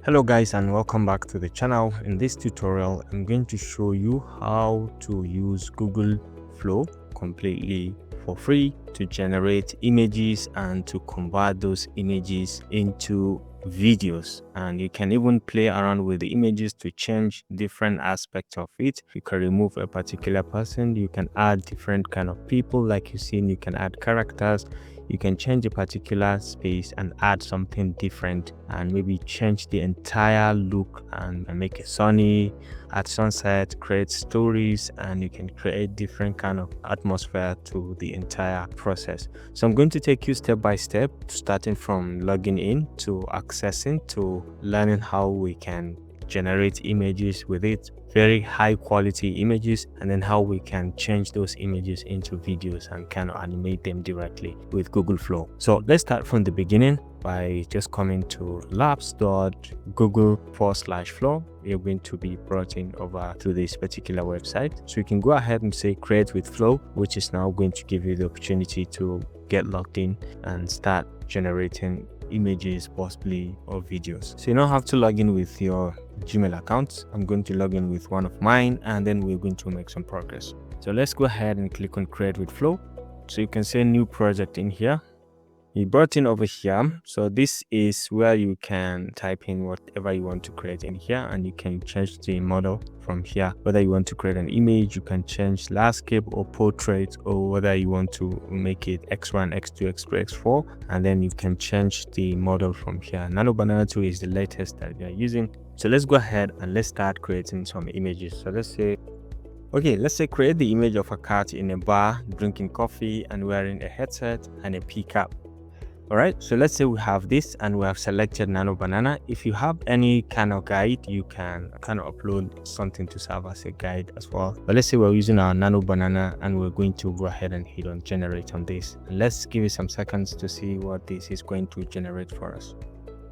Hello guys, and welcome back to the channel. In this tutorial I'm going to show you how to use Google Flow completely for free to generate images and to convert those images into videos. And you can even play around with the images to change different aspects of it. You can remove a particular person, you can add different kind of people, like you've seen. You can add characters, you can change a particular space and add something different, and maybe change the entire look and make it sunny at sunset, create stories, and you can create different kind of atmosphere to the entire process. So I'm going to take you step by step, starting from logging in to accessing to learning how we can generate images with it, very high quality images, and then how we can change those images into videos and kind of animate them directly with Google Flow. So let's start from the beginning by just coming to labs.google/flow. You're going to be brought in over to this particular website. So you can go ahead and say create with Flow, which is now going to give you the opportunity to get logged in and start generating images, possibly, or videos. So you don't have to log in with your Gmail account. I'm going to log in with one of mine, and then we're going to make some progress. So let's go ahead and click on create with Flow. So you can say new project in here. You brought in over here. So this is where you can type in whatever you want to create in here, and you can change the model from here. Whether you want to create an image, you can change landscape or portrait, or whether you want to make it x1, x2, x3, x4, and then you can change the model from here. Nano Banana 2 is the latest that we are using. So let's go ahead and let's start creating some images. So let's say create the image of a cat in a bar drinking coffee and wearing a headset and a pea cap. All right, so let's say we have this and we have selected Nano Banana. If you have any kind of guide, you can kind of upload something to serve as a guide as well. But let's say we're using our Nano Banana and we're going to go ahead and hit on generate on this. And let's give it some seconds to see what this is going to generate for us.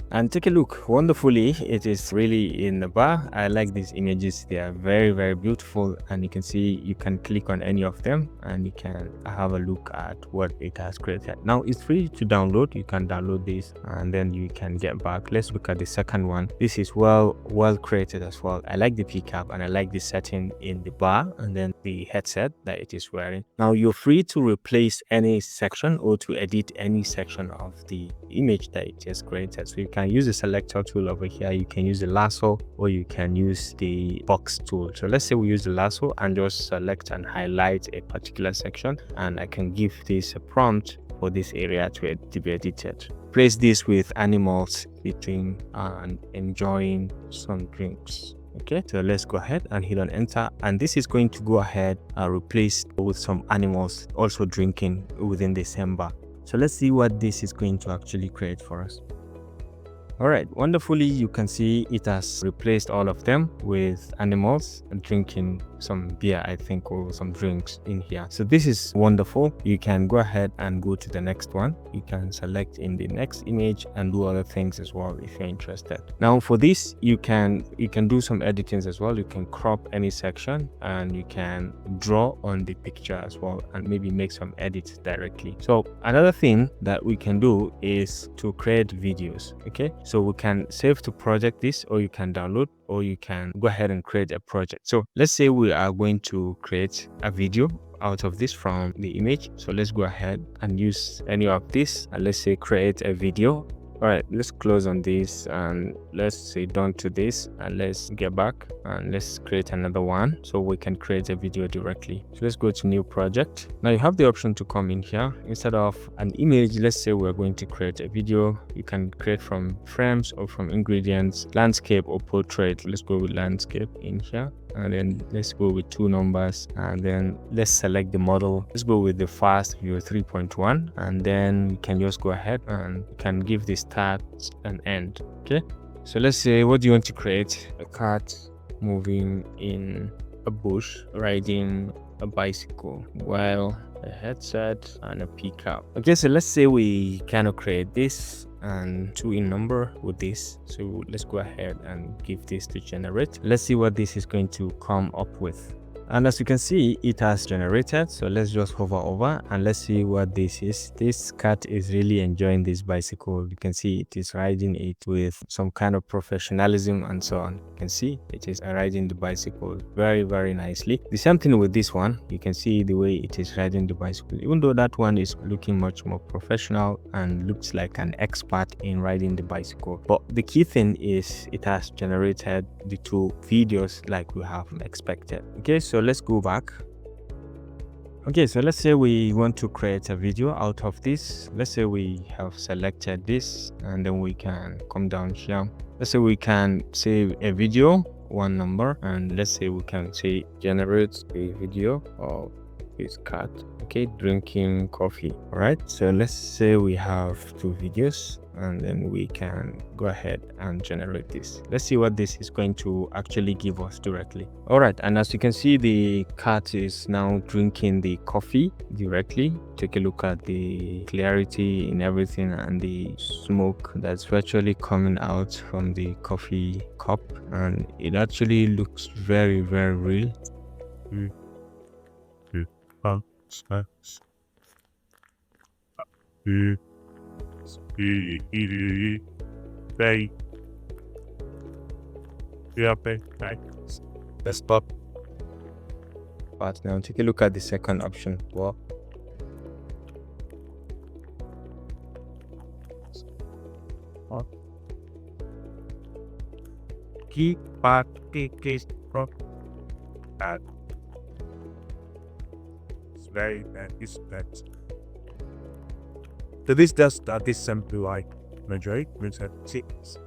And take a look, wonderfully it is really in the bar. I like these images, they are very, very beautiful, and you can see you can click on any of them and you can have a look at what it has created. Now it's free to download. You can download this and then you can get back. Let's look at the second one. This is well created as well. I like the pickup and I like the setting in the bar and then the headset that it is wearing. Now you're free to replace any section or to edit any section of the image that it has created. So you can use the selector tool over here, you can use the lasso, or you can use the box tool. So let's say we use the lasso and just select and highlight a particular section, and I can give this a prompt for this area to be edited. Place this with animals eating and enjoying some drinks. Okay, so let's go ahead and hit on enter, and this is going to go ahead and replace with some animals also drinking within the same bar. So let's see what this is going to actually create for us. All right, wonderfully, you can see it has replaced all of them with animals drinking some beer, I think, or some drinks in here. So this is wonderful. You can go ahead and go to the next one. You can select in the next image and do other things as well if you're interested. Now for this, you can do some editings as well. You can crop any section and you can draw on the picture as well and maybe make some edits directly. So another thing that we can do is to create videos. Okay, so we can save to project this, or you can download, or you can go ahead and create a project. So let's say we are going to create a video out of this from the image. So let's go ahead and use any of this, and let's say create a video. All right, let's close on this and let's say done to this, and let's get back and let's create another one so we can create a video directly. So let's go to new project. Now you have the option to come in here. Instead of an image, let's say we're going to create a video. You can create from frames or from ingredients, landscape or portrait. Let's go with landscape in here, and then let's go with 2 numbers, and then let's select the model. Let's go with the fast view 3.1, and then you can just go ahead and you can give the start and end. Okay, so let's say, what do you want to create? A cat moving in a bush riding a bicycle while a headset and a pickup. Okay, so let's say we kind of create this and 2 in number with this. So let's go ahead and give this to generate. Let's see what this is going to come up with. And as you can see, it has generated. So let's just hover over and let's see what this is. This cat is really enjoying this bicycle. You can see it is riding it with some kind of professionalism and so on. You can see it is riding the bicycle very, very nicely. The same thing with this one. You can see the way it is riding the bicycle, even though that one is looking much more professional and looks like an expert in riding the bicycle. But the key thing is it has generated the two videos like we have expected. Okay, so let's go back. Okay, so let's say we want to create a video out of this. Let's say we have selected this and then we can come down here. Let's say we can save a video, one number, and let's say we can say generate a video of his cat, okay, drinking coffee. All right, so let's say we have two videos and then we can go ahead and generate this. Let's see what this is going to actually give us directly. All right, and as you can see, the cat is now drinking the coffee directly. Take a look at the clarity in everything and the smoke that's virtually coming out from the coffee cup, and it actually looks very, very real. Let's stop. But now take a look at the second option. Well, keep back case from that. It's very bad. It's bad. So this does that. This simple like majority with 6.